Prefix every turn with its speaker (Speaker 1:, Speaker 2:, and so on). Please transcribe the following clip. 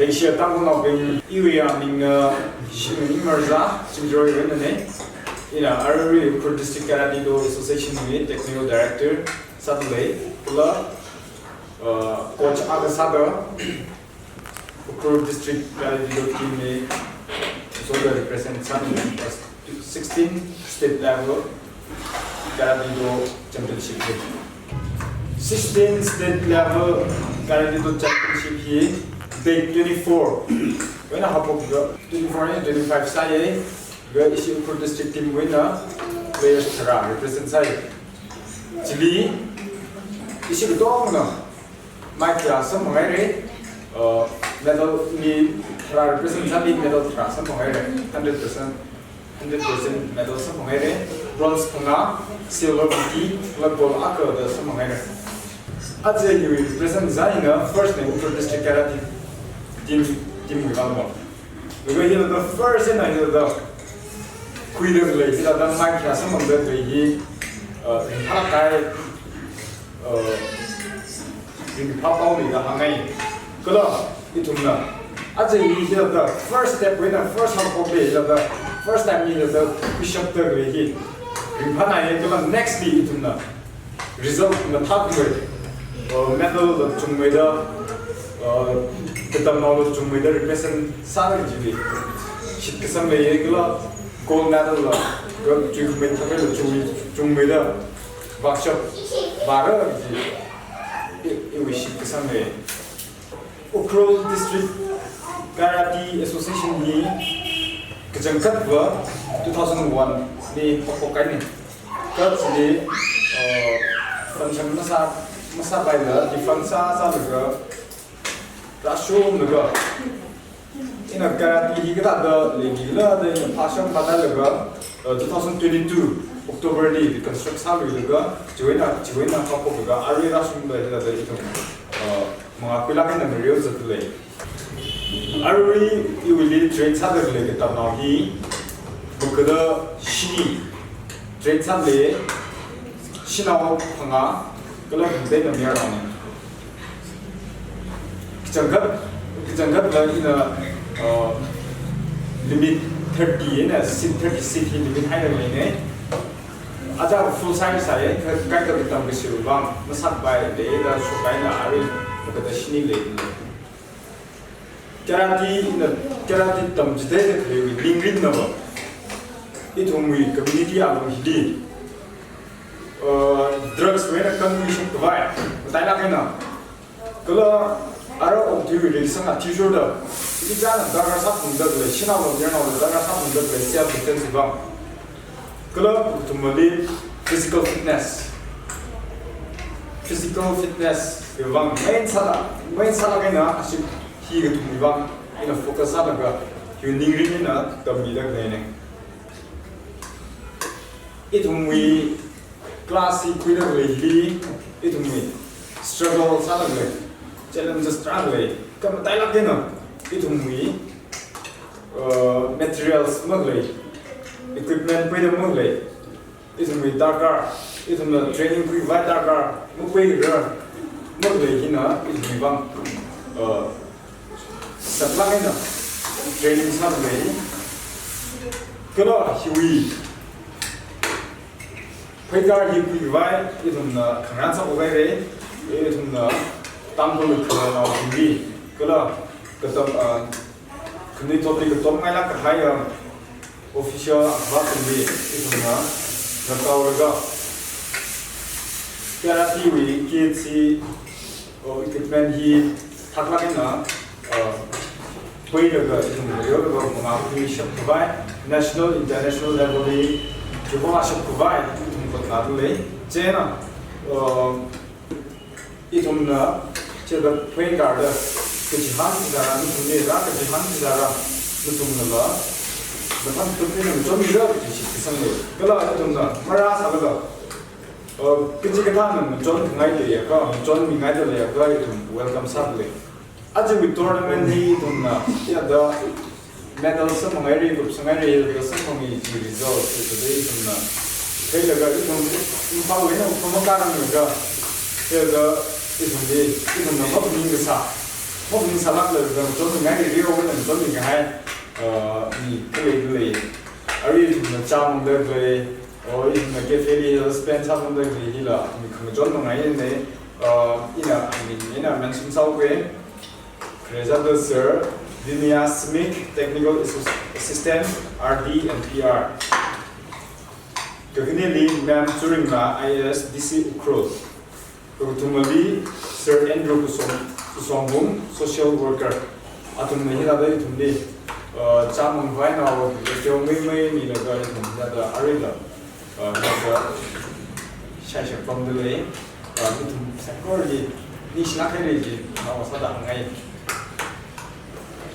Speaker 1: Asia Tangkhul now being area being immersa enjoy when Ukhrul District Karate Do Association with Technical Director Saturday Coach Agasada Ukhrul District Karate Do team so represent 16 state level Karate Do Championship 16 state level Karate Do Championship here Day 24 when I hop up 24 and 25 side where is Ukhrul District team winner players Tara represent side Chile is it dog no my class some medal ni Tara represent side medal Tara some 100% medal some bronze punga silver bronze gold aqua the some as you represent Zaina first name Ukhrul District Karate team we got we go here the first and I the queen of the the mic has some of the he Halakai in Papa only the Hangai Kula Ituna as you hear the first step when the first half of the first time you the bishop the he Ripana next day Ituna result in the top way medal the Tumweda the knowledge to represent Sarajili. She can some way gold medal, go to make the workshop, Bara, it was ship some way. Ukhrul District Karate Association here, Kajankatwa 2001, the Pokani. Cuts the function Masa by the Fansa Salaga. Rasho naga in a karate he got the regular the passion patalaga 2022 October the construction laga join top of the area rasho the mga pila na materials at lay you will lead train sadar lay kita now he bukada shini train sadle shinaw phanga kala hindi na meron Jangat in a limit 30 in a 30 city limit higher lane. As a full size, I kind of become the Silvan, Masat by the Ada Shopina, I will look at the Shini lane. Karate in the Karate Tom's day with Lingrin number. It when we community album he did. Drugs when a commission provide, but I like enough. Color. Aro of the some t-shirt. It is a Daga Sapun Dudley, Shina of the Daga Sapun Dudley, self defensive club to Malay physical fitness. Physical fitness, the one main Salagana, as he to move on in a focus Salaga, you need in a Tamila training. It when we classy quickly, it when we struggle Salaga. Challenges struggle. Come dialogue dinner. It we materials mugly, equipment with the mugly. It we darker. It the training we white darker. Mugly mugly hina. It we want supply na training mugly. Kalo hui. Paigar he we white. It the kangansa mugly. It the Tangkhul now TV. Kala katam kundi topic katam ngay lang kahaya official about TV ito na nakauraga. Karate we kids si equipment he taklakin na pwede ka ito na yun mga official provide national international level ni yung mga siya provide itong patlatulay. Chena ito na the play guard, the Jihan Zara, the Raka Jihan Zara, the Tumala, the Pantopin, John Miller, Sunday, Galatuna, Maras Alaga, Kijikatan, John Knightley, John Knightley, welcome Saturday. As we tournament, the medals, some area groups, some area, some results today from the Taylor, in Pawin from Makaranga, here the is on the opening the sa một mình sao lắc được cho mình ngay review với mình cho mình cái gì cái gì ở đây chúng ta chăm được về ở đây chúng ta cái phê đi spend chăm được về thì là mình không chọn một ngày này ina mình ina mention sau cái Result Sir Vinia Smith Technical Assistant RD and PR cái này li ma'am during là ISDC Ukhrul Ultimately Sir Andrew Kusongum Social Worker atum này là đây thùng đi cha mong vai nào cho mấy mi là cái thùng là cái arena cái sai sản phẩm đấy cái thùng sẽ có gì đi snack hay gì nó sẽ đặt ngay